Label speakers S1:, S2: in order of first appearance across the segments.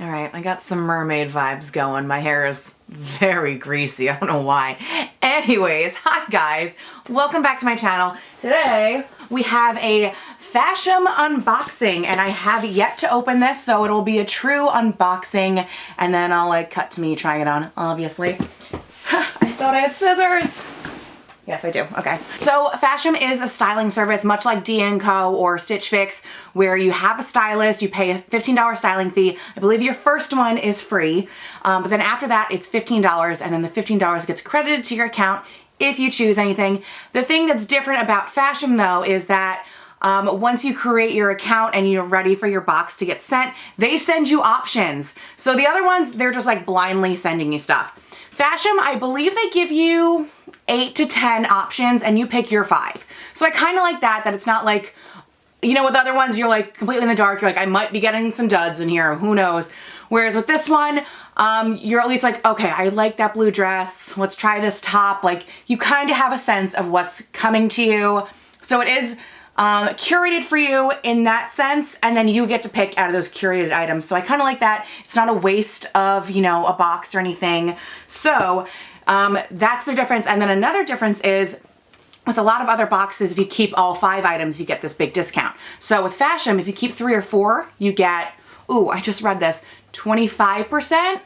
S1: All right, I got some mermaid vibes going. My hair is very greasy. I don't know why. Anyways, hi guys. Welcome back to my channel. Today we have a Fashom unboxing and I have yet to open this, so it'll be a true unboxing and then I'll like cut to me trying it on, obviously. I thought I had scissors. Yes, I do. Okay. So Fashom is a styling service much like D&Co or Stitch Fix, where you have a stylist, you pay a $15 styling fee. I believe your first one is free, but then after that it's $15 and then the $15 gets credited to your account if you choose anything. The thing that's different about Fashom though is that once you create your account and you're ready for your box to get sent, they send you options. So the other ones, they're just like blindly sending you stuff. Fashom, I believe they give you 8 to 10 options and you pick your 5. So I kind of like that it's not like, you know, with other ones, you're like completely in the dark. You're like, I might be getting some duds in here, who knows? Whereas with this one, you're at least like, okay, I like that blue dress. Let's try this top. Like you kind of have a sense of what's coming to you. So it is curated for you in that sense, and then you get to pick out of those curated items. So I kind of like that. It's not a waste of, you know, a box or anything. So that's the difference. And then another difference is with a lot of other boxes, if you keep all 5 items, you get this big discount. So with Fashom, if you keep 3 or 4, you get, ooh, I just read this, 25%.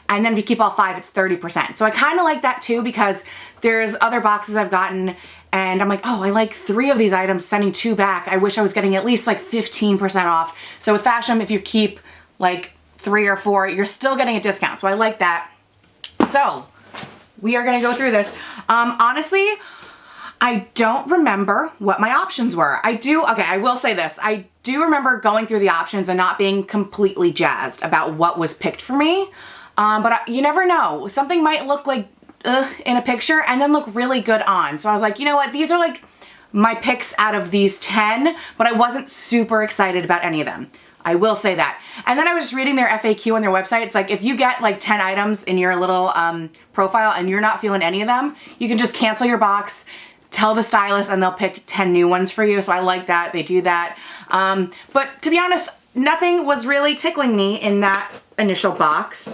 S1: And then if you keep all 5, it's 30%. So I kind of like that too, because there's other boxes I've gotten and I'm like, oh, I like 3 of these items, sending 2 back. I wish I was getting at least like 15% off. So with Fashom, if you keep like 3 or 4, you're still getting a discount. So I like that. So we are gonna go through this. Honestly, I don't remember what my options were. I will say this. I do remember going through the options and not being completely jazzed about what was picked for me. But you never know. Something might look like in a picture and then look really good on. So I was like, you know what? These are like my picks out of these 10, but I wasn't super excited about any of them. I will say that. And then I was just reading their FAQ on their website. It's like if you get like 10 items in your little profile and you're not feeling any of them, you can just cancel your box, tell the stylist, and they'll pick 10 new ones for you. So I like that. They do that. But to be honest, nothing was really tickling me in that initial box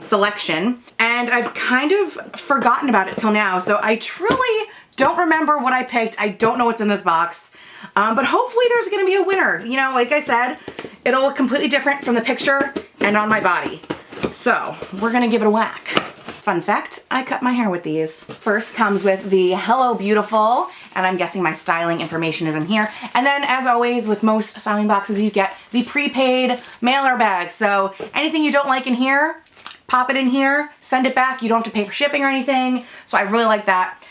S1: selection, and I've kind of forgotten about it till now, so I truly don't remember what I picked. I don't know what's in this box, but hopefully there's gonna be a winner. You know, like I said, it'll look completely different from the picture and on my body, so we're gonna give it a whack. Fun fact, I cut my hair with these. First comes with the Hello Beautiful, and I'm guessing my styling information is in here. And then as always with most styling boxes, you get the prepaid mailer bag. So anything you don't like in here, pop it in here, send it back. You don't have to pay for shipping or anything. So I really like that.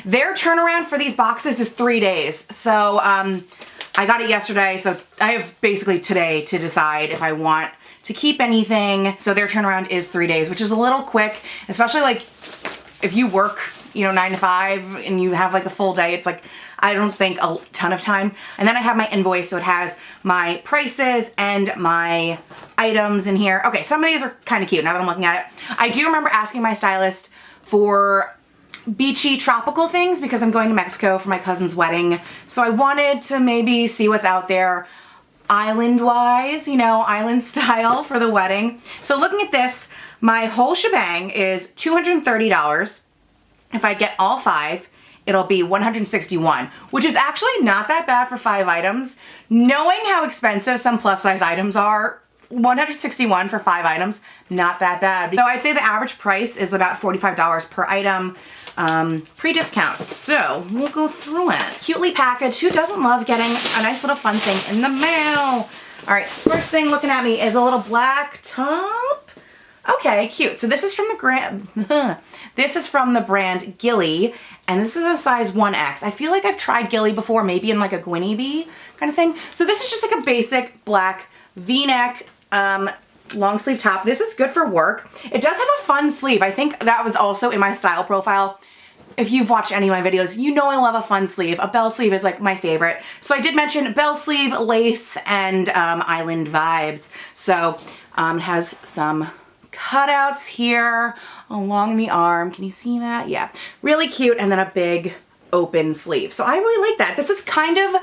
S1: Their turnaround for these boxes is 3 days. So I got it yesterday, so I have basically today to decide if I want to keep anything. So their turnaround is 3 days, which is a little quick, especially like if you work, you know, 9 to 5 and you have like a full day. It's like, I don't think a ton of time. And then I have my invoice, so it has my prices and my items in here. Okay, some of these are kind of cute now that I'm looking at it. I do remember asking my stylist for beachy tropical things because I'm going to Mexico for my cousin's wedding. So I wanted to maybe see what's out there island-wise, you know, island style for the wedding. So looking at this, my whole shebang is $230. If I get all 5, it'll be $161, which is actually not that bad for 5 items. Knowing how expensive some plus size items are, $161 for 5 items, not that bad. So I'd say the average price is about $45 per item, pre-discount. So we'll go through it. Cutely packaged. Who doesn't love getting a nice little fun thing in the mail? All right, first thing looking at me is a little black top. Okay, cute. So this is from the brand Gilly, and this is a size 1X. I feel like I've tried Gilly before, maybe in like a Gwynnie Bee kind of thing. So this is just like a basic black V-neck long sleeve top. This is good for work. It does have a fun sleeve. I think that was also in my style profile. If you've watched any of my videos, you know I love a fun sleeve. A bell sleeve is like my favorite. So I did mention bell sleeve, lace, and island vibes. So it has some cutouts here along the arm. Can you see that? Yeah, really cute. And then a big open sleeve. So I really like that. This is kind of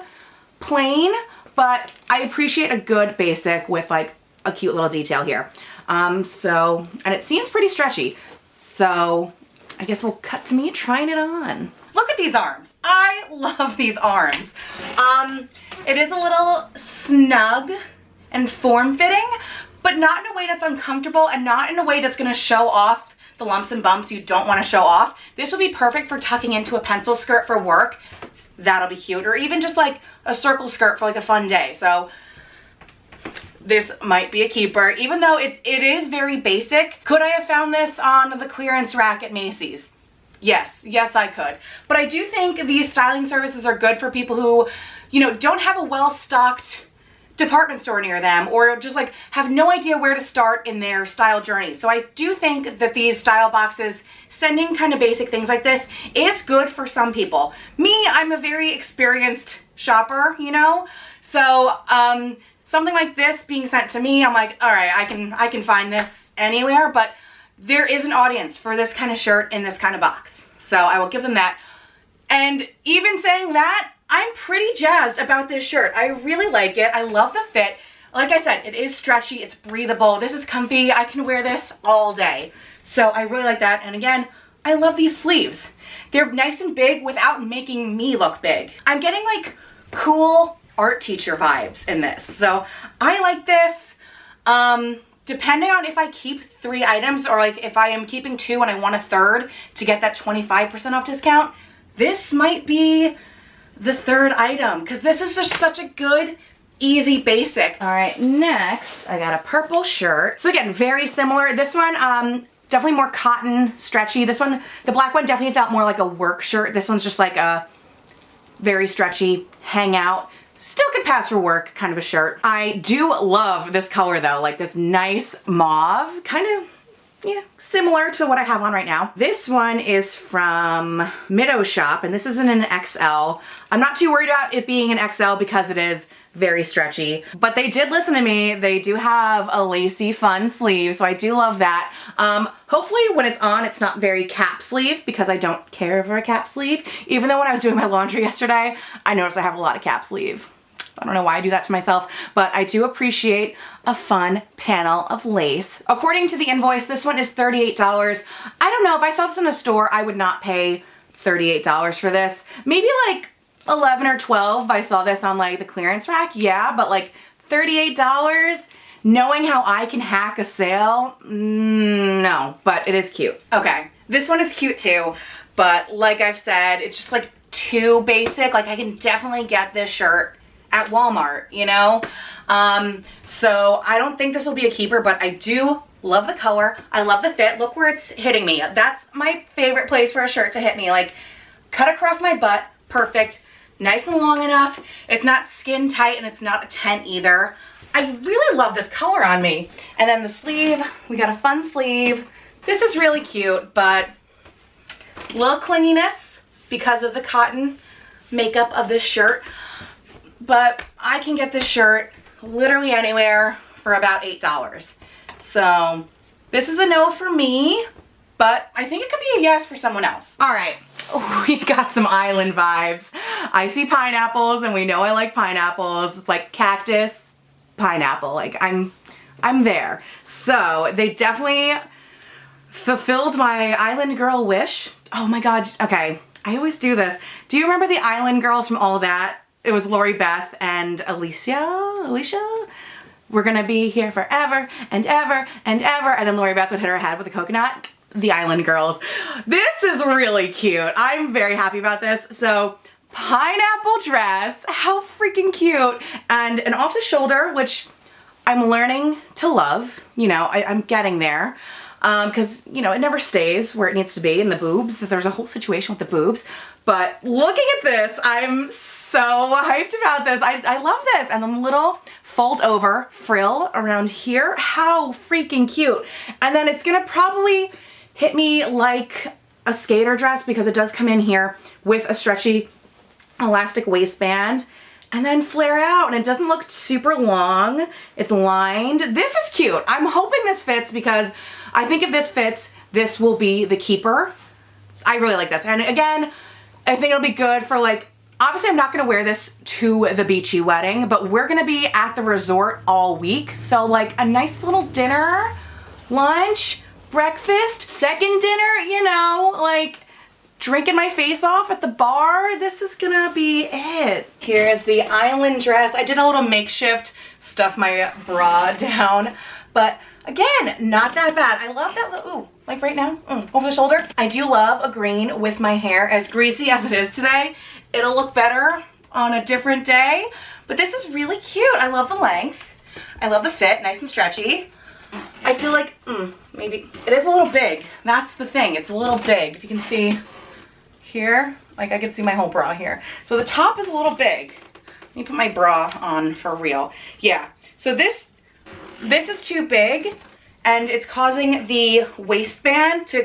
S1: plain, but I appreciate a good basic with like a cute little detail here. And it seems pretty stretchy. So I guess we'll cut to me trying it on. Look at these arms. I love these arms. It is a little snug and form-fitting, but not in a way that's uncomfortable and not in a way that's gonna show off the lumps and bumps you don't wanna show off. This will be perfect for tucking into a pencil skirt for work. That'll be cute. Or even just like a circle skirt for like a fun day. So this might be a keeper, even though it is very basic. Could I have found this on the clearance rack at Macy's? Yes, I could. But I do think these styling services are good for people who, you know, don't have a well-stocked department store near them, or just like have no idea where to start in their style journey. So I do think that these style boxes, sending kind of basic things like this, is good for some people. Me, I'm a very experienced shopper, you know? So something like this being sent to me, I'm like, all right, I can find this anywhere, but there is an audience for this kind of shirt in this kind of box. So I will give them that. And even saying that, I'm pretty jazzed about this shirt. I really like it. I love the fit. Like I said, it is stretchy, it's breathable. This is comfy. I can wear this all day. So I really like that. And again, I love these sleeves. They're nice and big without making me look big. I'm getting like cool art teacher vibes in this. So I like this. Depending on if I keep 3 items, or like if I am keeping 2 and I want a third to get that 25% off discount, this might be the 3rd item, because this is just such a good, easy basic. All right, next I got a purple shirt. So again, very similar. This one, definitely more cotton, stretchy. This one, the black one definitely felt more like a work shirt. This one's just like a very stretchy, hang out, still could pass for work kind of a shirt. I do love this color though, like this nice mauve, kind of, yeah, similar to what I have on right now. This one is from Middo Shop, and this is in an XL. I'm not too worried about it being an XL because it is very stretchy, but they did listen to me. They do have a lacy fun sleeve, so I do love that. Hopefully when it's on, it's not very cap sleeve, because I don't care for a cap sleeve. Even though when I was doing my laundry yesterday, I noticed I have a lot of cap sleeve. I don't know why I do that to myself, but I do appreciate a fun panel of lace. According to the invoice, this one is $38. I don't know, if I saw this in a store, I would not pay $38 for this. Maybe like 11 or 12 if I saw this on like the clearance rack, yeah, but like $38, knowing how I can hack a sale, no, but it is cute. Okay, this one is cute too, but like I've said, it's just like too basic. Like I can definitely get this shirt at Walmart, you know? So I don't think this will be a keeper, but I do love the color. I love the fit. Look where it's hitting me. That's my favorite place for a shirt to hit me. Like, cut across my butt, perfect. Nice and long enough. It's not skin tight and it's not a tent either. I really love this color on me. And then the sleeve, we got a fun sleeve. This is really cute, but a little clinginess because of the cotton makeup of this shirt. But I can get this shirt literally anywhere for about $8. So this is a no for me, but I think it could be a yes for someone else. All right, we got some island vibes. I see pineapples and we know I like pineapples. It's like cactus, pineapple, like I'm there. So they definitely fulfilled my island girl wish. Oh my God, okay, I always do this. Do you remember the island girls from All That? It was Lori Beth and Alicia? We're gonna be here forever and ever and ever. And then Lori Beth would hit her head with a coconut. The Island Girls. This is really cute. I'm very happy about this. So pineapple dress, how freaking cute. And an off the shoulder, which I'm learning to love. You know, I'm getting there. Because, you know, it never stays where it needs to be in the boobs. There's a whole situation with the boobs. But looking at this, I'm so hyped about this. I love this. And the little fold over frill around here. How freaking cute. And then it's gonna probably hit me like a skater dress because it does come in here with a stretchy elastic waistband and then flare out, and it doesn't look super long. It's lined. This is cute. I'm hoping this fits because I think if this fits, this will be the keeper. I really like this. And again, I think it'll be good for like Obviously, I'm not gonna wear this to the beachy wedding, but we're gonna be at the resort all week. So like a nice little dinner, lunch, breakfast, second dinner, you know, like drinking my face off at the bar. This is gonna be it. Here's the island dress. I did a little makeshift, stuff my bra down, but again, not that bad. I love that little, ooh, like right now, over the shoulder. I do love a green with my hair, as greasy as it is today. It'll look better on a different day, but this is really cute. I love the length. I love the fit, nice and stretchy. I feel like, maybe, it is a little big. That's the thing, it's a little big. If you can see here, like I can see my whole bra here. So the top is a little big. Let me put my bra on for real. Yeah, so this is too big, and it's causing the waistband to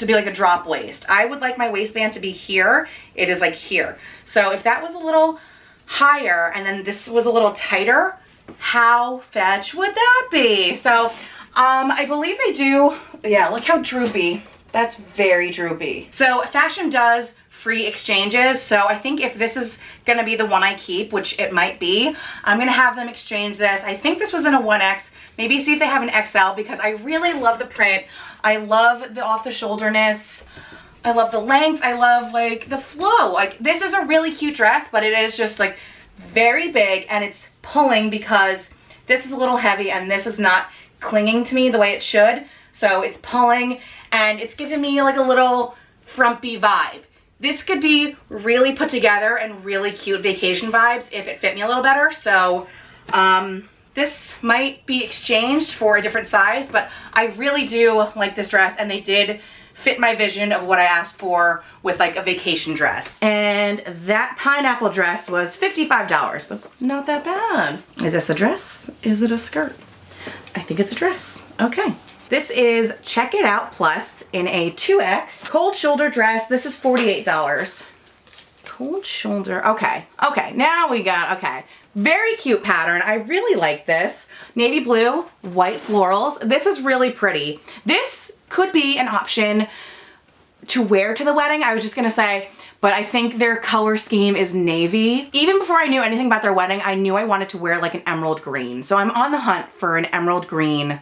S1: be like a drop waist. I would like my waistband to be here. It is like here. So if that was a little higher and then this was a little tighter, how fetch would that be? So I believe they do, yeah, look how droopy. That's very droopy. So Fashom does free exchanges. So I think if this is gonna be the one I keep, which it might be, I'm gonna have them exchange this. I think this was in a 1X. Maybe see if they have an XL, because I really love the print. I love the off the shoulderness. I love the length. I love like the flow. Like this is a really cute dress, but it is just like very big, and it's pulling because this is a little heavy and this is not clinging to me the way it should. So it's pulling and it's giving me like a little frumpy vibe. This could be really put together and really cute vacation vibes if it fit me a little better. So this might be exchanged for a different size, but I really do like this dress, and they did fit my vision of what I asked for with like a vacation dress. And that pineapple dress was $55, so not that bad. Is this a dress? Is it a skirt? I think it's a dress. Okay. This is Check It Out Plus in a 2X. Cold shoulder dress. This is $48. Cold shoulder. Okay. Okay. Now we got, okay. Very cute pattern. I really like this. Navy blue, white florals. This is really pretty. This could be an option to wear to the wedding. I was just gonna say, but I think their color scheme is navy. Even before I knew anything about their wedding, I knew I wanted to wear like an emerald green. So I'm on the hunt for an emerald green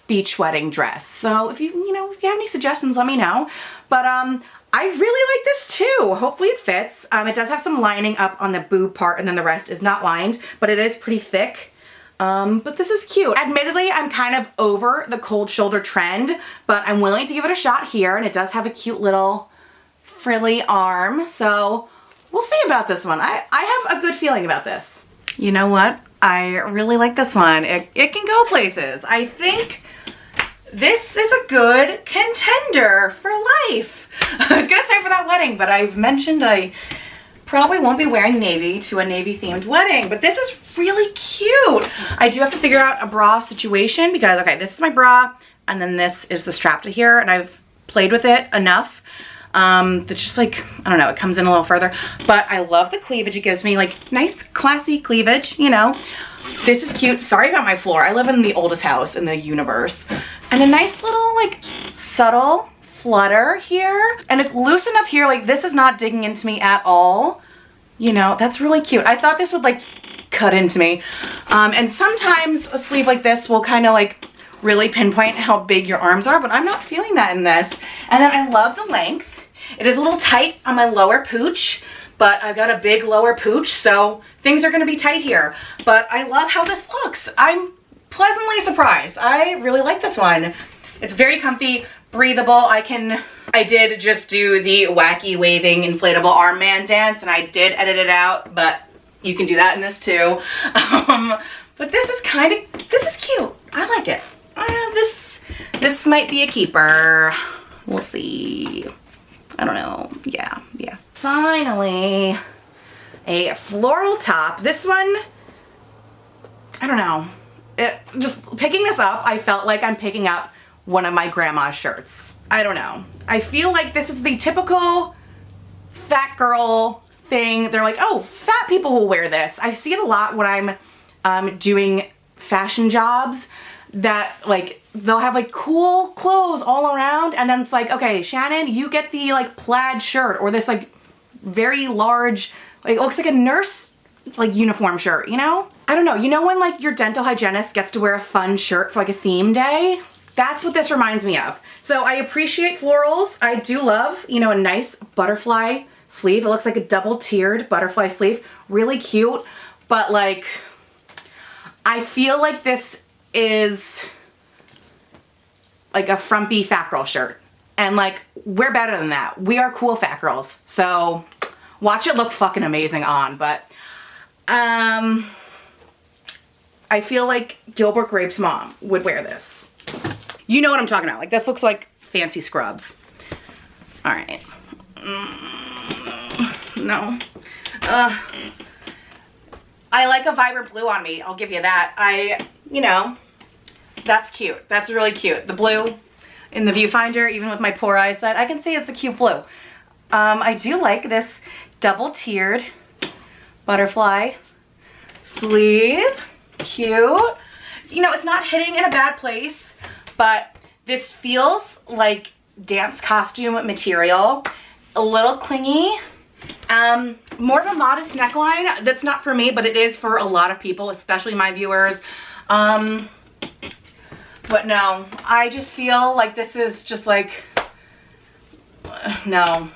S1: beach wedding dress. So if you have any suggestions, let me know. But I really like this too. Hopefully it fits. It does have some lining up on the boob part, and then the rest is not lined, but it is pretty thick. But this is cute. Admittedly, I'm kind of over the cold shoulder trend, but I'm willing to give it a shot here, and it does have a cute little frilly arm. So we'll see about this one. I have a good feeling about this. You know what? I really like this one. It can go places. I think this is a good contender for life. I was gonna say for that wedding, but I've mentioned I probably won't be wearing navy to a navy themed wedding, but this is really cute. I do have to figure out a bra situation because, okay, this is my bra and then this is the strap to here, and I've played with it enough. It's just like, I don't know, it comes in a little further, but I love the cleavage. It gives me like nice classy cleavage, you know. This is cute. Sorry about my floor. I live in the oldest house in the universe. And a nice little like subtle flutter here. And it's loose enough here, like this is not digging into me at all. You know, that's really cute. I thought this would like cut into me. And sometimes a sleeve like this will kind of like really pinpoint how big your arms are, but I'm not feeling that in this. And then I love the length. It is a little tight on my lower pooch, but I've got a big lower pooch, so things are gonna be tight here. But I love how this looks. I'm pleasantly surprised. I really like this one. It's very comfy, breathable. I did just do the wacky waving inflatable arm man dance, and I did edit it out, but you can do that in this too. But this is cute. I like it. This might be a keeper. We'll see. I don't know. Yeah. Finally, a floral top. This one, I don't know. Just picking this up, I felt like I'm picking up one of my grandma's shirts. I don't know. I feel like this is the typical fat girl thing. They're like, oh, fat people will wear this. I see it a lot when I'm doing fashion jobs, that like they'll have like cool clothes all around, and then it's like, okay, Shannon, you get the like plaid shirt or this like very large, like it looks like a nurse like uniform shirt, you know? I don't know, you know when like your dental hygienist gets to wear a fun shirt for like a theme day? That's what this reminds me of. So I appreciate florals. I do love, you know, a nice butterfly sleeve. It looks like a double tiered butterfly sleeve. Really cute, but like, I feel like this is like a frumpy fat girl shirt. And like, we're better than that. We are cool fat girls. So watch it look fucking amazing on, but I feel like Gilbert Grape's mom would wear this. You know what I'm talking about. Like this looks like fancy scrubs. All right. No. I like a vibrant blue on me. I'll give you that. You know, that's cute. That's really cute. The blue in the viewfinder, even with my poor eyesight, I can see it's a cute blue. I do like this double tiered butterfly sleeve. Cute. You know, it's not hitting in a bad place, but this feels like dance costume material. A little clingy. More of a modest neckline. That's not for me, but it is for a lot of people, especially my viewers. But no, I just feel like this is just like, no.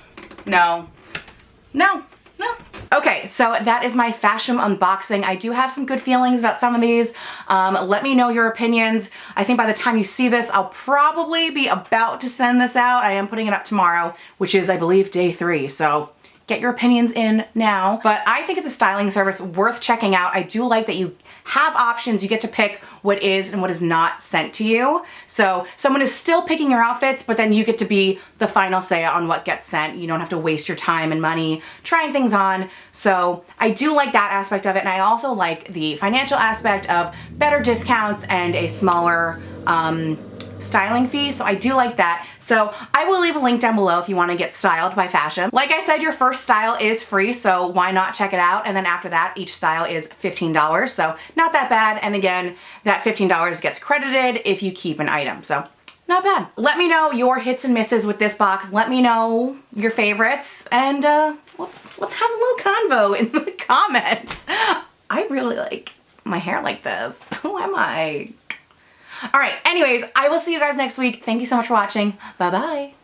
S1: Okay, so that is my Fashom unboxing. I do have some good feelings about some of these. Let me know your opinions. I think by the time you see this, I'll probably be about to send this out. I am putting it up tomorrow, which is, I believe, day 3. So get your opinions in now. But I think it's a styling service worth checking out. I do like that you have options. You get to pick what is and what is not sent to you. So someone is still picking your outfits, but then you get to be the final say on what gets sent. You don't have to waste your time and money trying things on. So I do like that aspect of it. And I also like the financial aspect of better discounts and a smaller styling fee. So I do like that. So I will leave a link down below if you want to get styled by Fashom. Like I said, your first style is free, so why not check it out? And then after that, each style is $15. So not that bad. And again, that $15 gets credited if you keep an item. So not bad. Let me know your hits and misses with this box. Let me know your favorites, and let's have a little convo in the comments. I really like my hair like this. Who am I? All right, anyways, I will see you guys next week. Thank you so much for watching. Bye-bye.